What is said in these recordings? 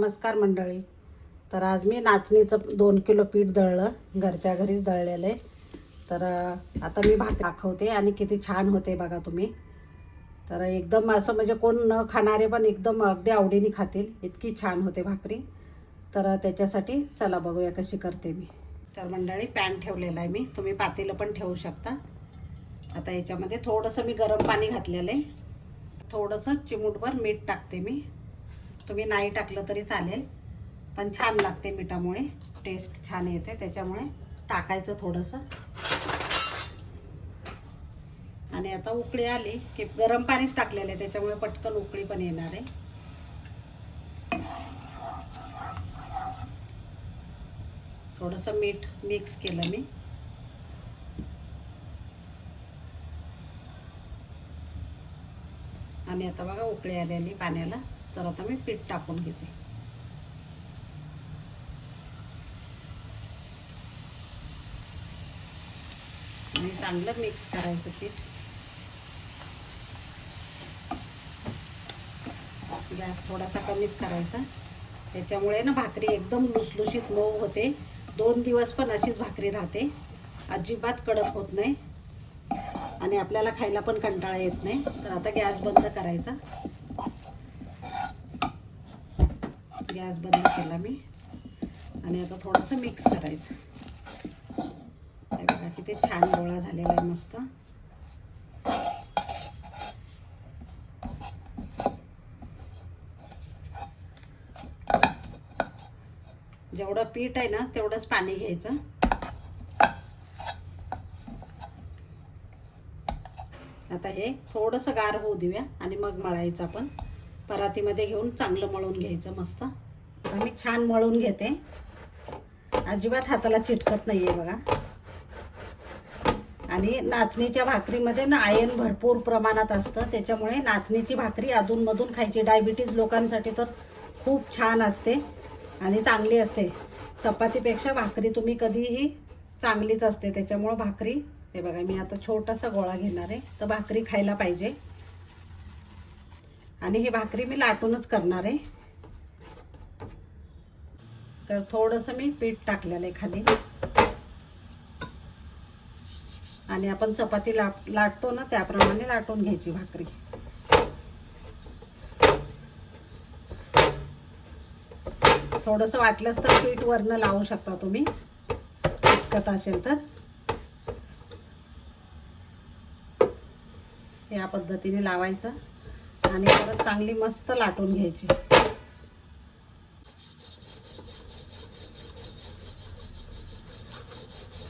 नमस्कार मंडळी. तर आज मी नाचणीचं 2 किलो पीठ दळलं, घरच्या घरीच दळलेलं आहे. तर आता मी भाकरी दाखवते आणि किती छान होते बघा तुम्ही. तर एकदम असं म्हणजे कोण न खाणारे पण एकदम अगदी आवडीने खातील, इतकी छान होते भाकरी. तर त्याच्यासाठी चला बघूया कशी करते मी. तर मंडळी पॅन ठेवलेला आहे मी, तुम्ही पातेलं पण ठेवू शकता. आता याच्यामध्ये थोडंसं मी गरम पाणी घातलेलं आहे. थोडंसं चिमूटभर मीठ टाकते मी. तुम्ही नाही टाकलं तरी चालेल, पण छान लागते मिठामुळे, टेस्ट छान येते, त्याच्यामुळे टाकायचं थोडंसं. आणि आता उकळी आली की गरम पाणीच टाकलेलं आहे, त्याच्यामुळे पटकन उकळी पण येणार आहे. थोडंसं मीठ मिक्स केलं मी. आणि आता बघा उकळी आलेली पाण्याला. तर आता मी पीठ टाकून घेते. आणि चांगलं मिक्स करायचं पीठ. गॅस थोडासा कमीच करायचा, त्याच्यामुळे ना भाकरी एकदम लुसलुशीत मऊ होते. 2 दिवस पण अशीच भाकरी राहते, अजिबात कडक होत नाही आणि आपल्याला खायला पण कंटाळा येत नाही. तर आता गॅस बंद करायचा. गॅस बंद केला मी आणि आता थोडंसं मिक्स करायचं. हे बघा किती छान गोळा झालेला आहे मस्त. जेवढं पीठ आहे ना तेवढंच पाणी घ्यायचं. आता हे थोडंसं गार होऊ देऊया आणि मग मळायचं. आपण परातीमध्ये घेऊन चांगलं मळून घ्यायचं मस्त. मी छान मळून घेते, अजिबात हाताला चिटकत नाहीये बघा. आणि नाचणीच्या भाकरीमध्ये ना आयर्न भरपूर प्रमाणात असतं, त्याच्यामुळे नाचणीची भाकरी अधूनमधून खायची. डायबिटीज लोकांसाठी तर खूप छान असते आणि चांगली असते. चपातीपेक्षा भाकरी तुम्ही कधीही चांगलीच असते, त्याच्यामुळे भाकरी. हे बघा मी आता छोटासा गोळा घेणार आहे, तर भाकरी खायला पाहिजे. आणि ही भाकरी मी लाटूनच करणार आहे. तर थोडंसं मी पीठ टाकलेलं आहे खाली. आणि आपण चपाती लाटतो ना त्याप्रमाणे लाटून घ्यायची भाकरी. थोडंसं वाटलंच तर पीठ वरनं लावू शकता तुम्ही, चिटकत असेल तर. या पद्धतीने लावायचं आणि परत चांगली मस्त लाटून घ्यायची.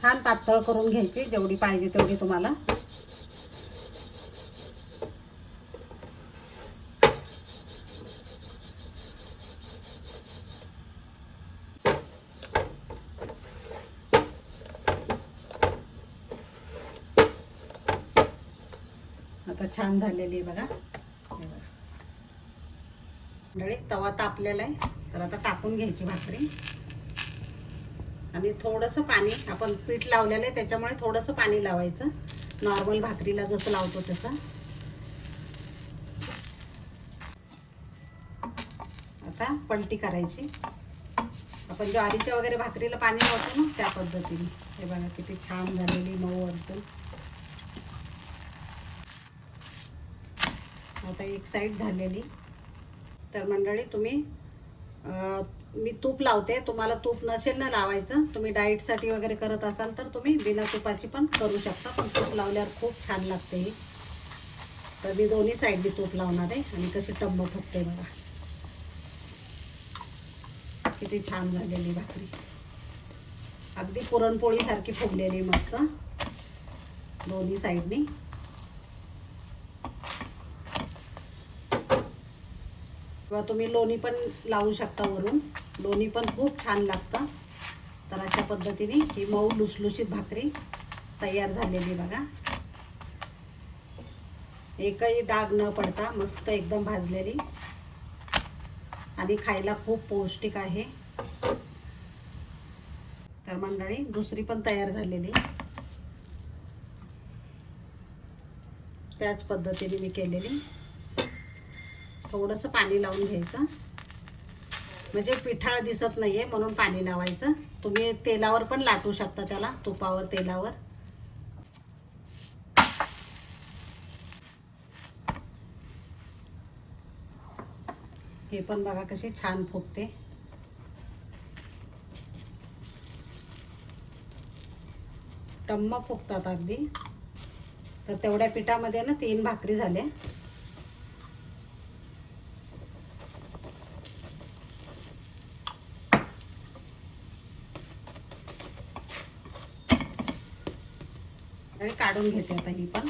छान पातळ करून घ्यायची, जेवढी पाहिजे तेवढी तुम्हाला. आता छान झालेली आहे बघा. मंडळी तवा तापलेला आहे, तर आता टाकून घ्यायची भाकरी. आणि थोडंसं पाणी, आपण पीठ लावलेलं आहे त्याच्यामुळे थोडंसं पाणी लावायचं, नॉर्मल भाकरीला जसं लावतो तसं. आता पलटी करायची. आपण ज्वारीच्या वगैरे भाकरीला पाणी लावतो ना त्या पद्धतीने. हे बघा किती छान झालेली मऊ वरतून. आता एक साईड झालेली. तर मंडळी तुम्ही मी तूप लावते, तुम्हाला तूप नसेल ना लावायचं, तुम्ही डाएटसाठी वगैरे करत असाल तर तुम्ही बिना तुपाची पण करू शकता, पण तूप लावल्यावर खूप छान लागते ही. तर मी दोन्ही साईडनी तूप लावणार आहे. आणि कशी टम्म फुगते बघा, किती छान झालेली भाकरी, अगदी पुरणपोळी सारखी फुगलेली मस्त दोन्ही साईडनी. किंवा तुम्ही लोणी पण लावू शकता वरून, लोणी पण खूप छान लागतं. तर अशा पद्धतीने ही मऊ लुसलुशीत भाकरी तयार झालेली बघा. एकही डाग न पडता मस्त एकदम भाजलेली आणि खायला खूप पौष्टिक आहे. तर मंडळी दुसरी पण तयार झालेली, त्याच पद्धतीने मी केलेली. थोडंसं पाणी लावून घ्यायचं म्हणजे पिठाळ दिसत नाहीये म्हणून पाणी लावायचं. तुम्ही तेलावर पण लाटू शकता त्याला, तुपावर तेलावर. हे पण बघा कशी छान फुगते. टम्म फुगतात अगदी. तर तेवढ्या पिठामध्ये ना 3 भाकरी झाल्या. आणि काढून घेते आता ही पण.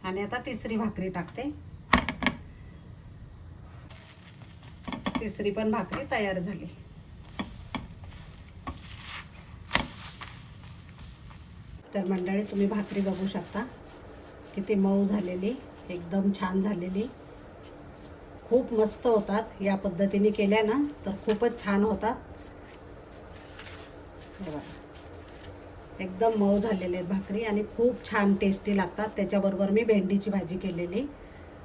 आणि आता तिसरी भाकरी टाकते. तिसरी पण भाकरी तयार झाली. तर मंडळी तुम्ही भाकरी बघू शकता किती मऊ झालेली, एकदम छान झालेली. खूप मस्त होतात. या पद्धतीने केल्या ना तर खूपच छान होतात. हे बघा एकदम मऊ झालेले आहेत भाकरी आणि खूप छान टेस्टी लागतात. त्याच्याबरोबर मी भेंडीची भाजी केलेली.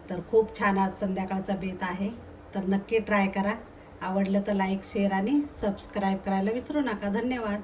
तर खूप छान आज संध्याकाळचा बेत आहे. तर नक्की ट्राय करा. आवडलं तर लाईक, शेअर आणि सबस्क्राईब करायला विसरू नका. धन्यवाद.